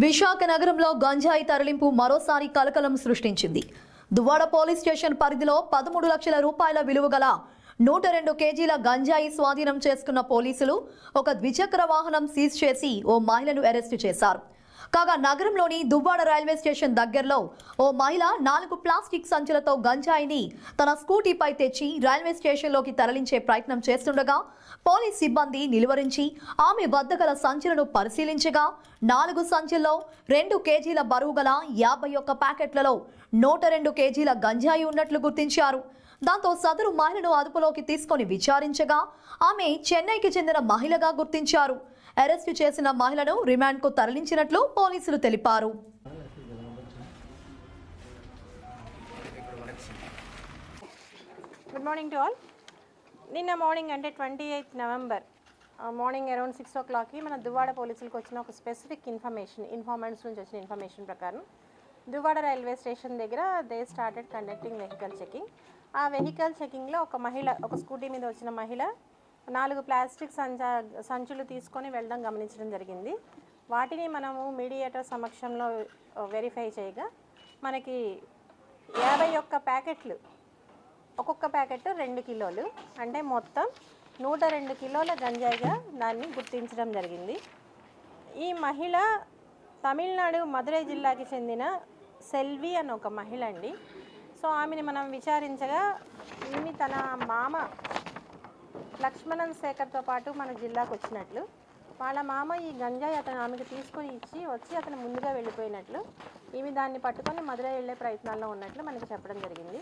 విశాఖ నగరంలో గంజాయి తరలింపు మరోసారి కలకలం సృష్టించింది. దువ్వాడ పోలీస్ స్టేషన్ పరిధిలో 13 లక్షల రూపాయల విలువగల 102 కేజీల గంజాయి స్వాధీనం చేసుకున్న పోలీసులు ఒక ద్విచక్ర వాహనం సీజ్ చేసి ఓ మహిళను అరెస్టు చేశారు. కాగా నగరంలోని దువ్వాడ రైల్వే స్టేషన్ దగ్గరలో ఓ మహిళ 4 ప్లాస్టిక్ సంచులతో గంజాయిని తన స్కూటీపై తెచ్చి రైల్వే స్టేషన్లోకి తరలించే ప్రయత్నం చేస్తుండగా పోలీస్ సిబ్బంది నిలువరించి ఆమె వద్ద గల సంచులను పరిశీలించగా 4 సంచుల్లో 2 కేజీల బరువు గల 51 ప్యాకెట్లలో 102 కేజీల గంజాయి ఉన్నట్లు గుర్తించారు. దాంతో సదరు మహిళను అదుపులోకి తీసుకొని విచారించగా ఆమె చెన్నైకి చెందిన మహిళగా గుర్తించారు. అరెస్టు చేసిన మహిళను రిమాండ్కు తరలించినట్లు పోలీసులు తెలిపారు. Good morning to all. నిన్న మార్నింగ్ అంటే 28 నవంబర్ మార్నింగ్ అరౌండ్ 6 o'clockకి మన దువ్వాడ పోలీసులకు వచ్చిన ఒక స్పెసిఫిక్ ఇన్ఫార్మెంట్స్ నుంచి వచ్చిన ఇన్ఫర్మేషన్ ప్రకారం దువ్వాడ రైల్వే స్టేషన్ దగ్గర they started conducting vehicle checking. ఆ వెహికల్ చెకింగ్లో ఒక స్కూటీ మీద వచ్చిన మహిళ 4 ప్లాస్టిక్ సంచులు తీసుకొని వెళ్ళడం గమనించడం జరిగింది. వాటిని మనము మీడియేటర్ సమక్షంలో వెరిఫై చేయగా మనకి 51 ప్యాకెట్లు, ఒక్కొక్క ప్యాకెట్ 2 కిలోలు, అంటే మొత్తం 102 కిలోల గంజాయిగా దాన్ని గుర్తించడం జరిగింది. ఈ మహిళ తమిళనాడు మదురై జిల్లాకి చెందిన సెల్వి అని ఒక మహిళ అండి. సో ఆమెని మనం విచారించగా ఈమె తన మామ లక్ష్మణన్ శేఖర్తో పాటు మన జిల్లాకు వచ్చినట్లు, వాళ్ళ మామ ఈ గంజాయి ఆమెకు తీసుకొని వచ్చి అతను ముందుగా వెళ్ళిపోయినట్లు, ఈమె దాన్ని పట్టుకొని మదురై వెళ్ళే ప్రయత్నాల్లో ఉన్నట్లు మనకి చెప్పడం జరిగింది.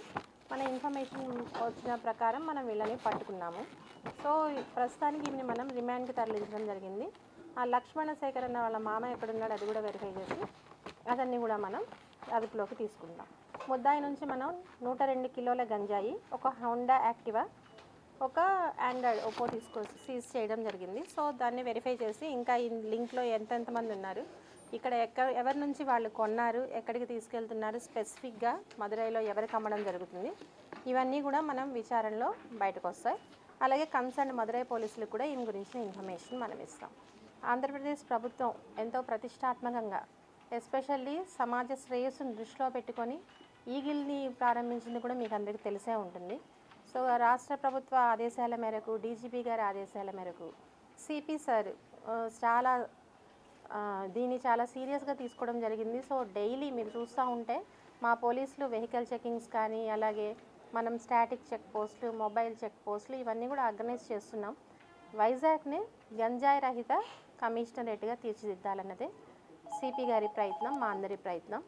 మన ఇన్ఫర్మేషన్ వచ్చిన ప్రకారం మనం వీళ్ళని పట్టుకున్నాము. సో ప్రస్తుతానికి ఈమెని మనం రిమాండ్కి తరలించడం జరిగింది. ఆ లక్ష్మణ శేఖర్ అన్న వాళ్ళ మామ ఎక్కడున్నాడు అది కూడా వెరిఫై చేసి అతన్ని కూడా మనం అదుపులోకి తీసుకుందాం. ముద్దాయి నుంచి మనం 102 కిలోల గంజాయి, ఒక హోండా యాక్టివా, ఒక ఆండ్రాయిడ్ ఒప్పో సీజ్ చేయడం జరిగింది. సో దాన్ని వెరిఫై చేసి ఇంకా ఈ లింక్లో ఎంతమంది ఉన్నారు, ఇక్కడ ఎవరి నుంచి వాళ్ళు కొన్నారు, ఎక్కడికి తీసుకెళ్తున్నారు, స్పెసిఫిక్గా మదురైలో ఎవరికి అమ్మడం జరుగుతుంది, ఇవన్నీ కూడా మనం విచారణలో బయటకు వస్తాయి. అలాగే కన్సర్న్ మదురై పోలీసులకు కూడా ఈమె గురించిన ఇన్ఫర్మేషన్ మనం ఇస్తాం. ఆంధ్రప్రదేశ్ ప్రభుత్వం ఎంతో ప్రతిష్టాత్మకంగా ఎస్పెషల్లీ సమాజ శ్రేయస్సును దృష్టిలో పెట్టుకొని ఈగిల్ని ప్రారంభించింది కూడా మీకు అందరికీ తెలిసే ఉంటుంది. సో రాష్ట్ర ప్రభుత్వ ఆదేశాల మేరకు, డీజీపీ గారి ఆదేశాల మేరకు సిపి సార్ దీన్ని చాలా సీరియస్గా తీసుకోవడం జరిగింది. సో డైలీ మీరు చూస్తూ ఉంటే మా పోలీసులు వెహికల్ చెకింగ్స్ కానీ, అలాగే మనం స్టాటిక్ చెక్ పోస్టులు, మొబైల్ చెక్ పోస్టులు ఇవన్నీ కూడా ఆర్గనైజ్ చేస్తున్నాం. వైజాగ్ని గంజాయి రహిత కమిషనరేట్గా తీర్చిదిద్దాలన్నదే సిపి గారి ప్రయత్నం, మా అందరి ప్రయత్నం.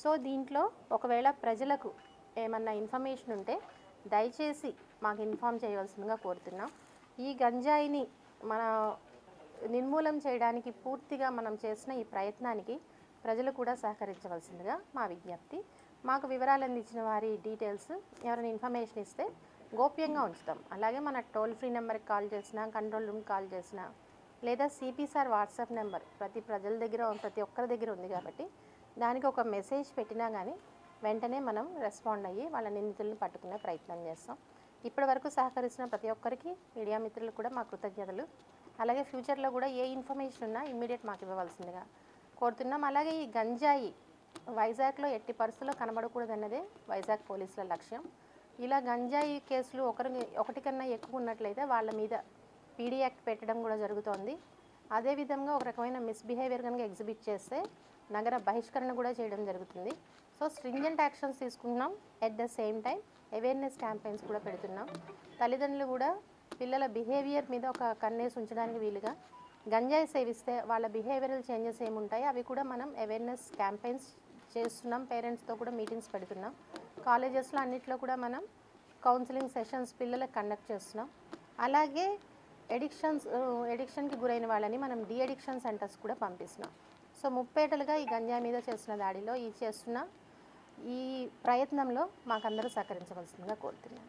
సో దీంట్లో ఒకవేళ ప్రజలకు ఏమన్నా ఇన్ఫర్మేషన్ ఉంటే దయచేసి మాకు ఇన్ఫామ్ చేయవలసిందిగా కోరుతున్నాం. ఈ గంజాయిని మన నిర్మూలన చేయడానికి పూర్తిగా మనం చేసిన ఈ ప్రయత్నానికి ప్రజలు కూడా సహకరించవలసిందిగా మా విజ్ఞప్తి. మాకు వివరాలు అందించిన వారి డీటెయిల్స్ ఎవరైనా ఇన్ఫర్మేషన్ ఇస్తే గోప్యంగా ఉంచుతాం. అలాగే మన టోల్ ఫ్రీ నెంబర్కి కాల్ చేసినా, కంట్రోల్ రూమ్కి కాల్ చేసినా, లేదా సిపి సార్ వాట్సాప్ నెంబర్ ప్రతి ఒక్కరి దగ్గర ఉంది కాబట్టి దానికి ఒక మెసేజ్ పెట్టినా కానీ వెంటనే మనం రెస్పాండ్ అయ్యి వాళ్ళ నిందితులను పట్టుకునే ప్రయత్నం చేస్తాం. ఇప్పటి వరకు సహకరిస్తున్న ప్రతి ఒక్కరికి, మీడియా మిత్రులకు కూడా మా కృతజ్ఞతలు. అలాగే ఫ్యూచర్లో కూడా ఏ ఇన్ఫర్మేషన్ ఉన్నా ఇమ్మీడియట్ మాకు ఇవ్వవలసిందిగా కోరుతున్నాం. అలాగే ఈ గంజాయి వైజాగ్లో ఎట్టి పరిస్థితుల్లో కనబడకూడదన్నదే వైజాగ్ పోలీసుల లక్ష్యం. ఇలా గంజాయి కేసులు ఒకటి కన్నా ఎక్కువ ఉన్నట్లయితే వాళ్ళ మీద పీడీ యాక్ట్ పెట్టడం కూడా జరుగుతోంది. అదేవిధంగా ఒక రకమైన మిస్బిహేవియర్ కనుక ఎగ్జిబిట్ చేస్తే నగర బహిష్కరణ కూడా చేయడం జరుగుతుంది. సో స్ట్రింజెంట్ యాక్షన్స్ తీసుకుంటున్నాం. At the same time awareness campaigns కూడా పెడుతున్నాం. తల్లిదండ్రులు కూడా పిల్లల బిహేవియర్ మీద ఒక కన్నేసి ఉంచడానికి వీలుగా గంజాయి సేవిస్తే వాళ్ళ బిహేవియరల్ చేంజెస్ ఏముంటాయి అవి కూడా మనం అవేర్నెస్ క్యాంపెయిన్స్ చేస్తున్నాం. పేరెంట్స్తో కూడా మీటింగ్స్ పెడుతున్నాం. కాలేజెస్లో అన్నిట్లో కూడా మనం కౌన్సిలింగ్ సెషన్స్ పిల్లలకు కండక్ట్ చేస్తున్నాం. అలాగే ఎడిక్షన్కి గురైన వాళ్ళని మనం డీఅడిక్షన్ సెంటర్స్ కూడా పంపిస్తున్నాం. సో ముప్పేటలుగా ఈ గంజాయి మీద చేస్తున్న దాడిలో చేస్తున్న ఈ ప్రయత్నంలో మాకందరూ సహకరించవలసిందిగా కోరుతున్నాను.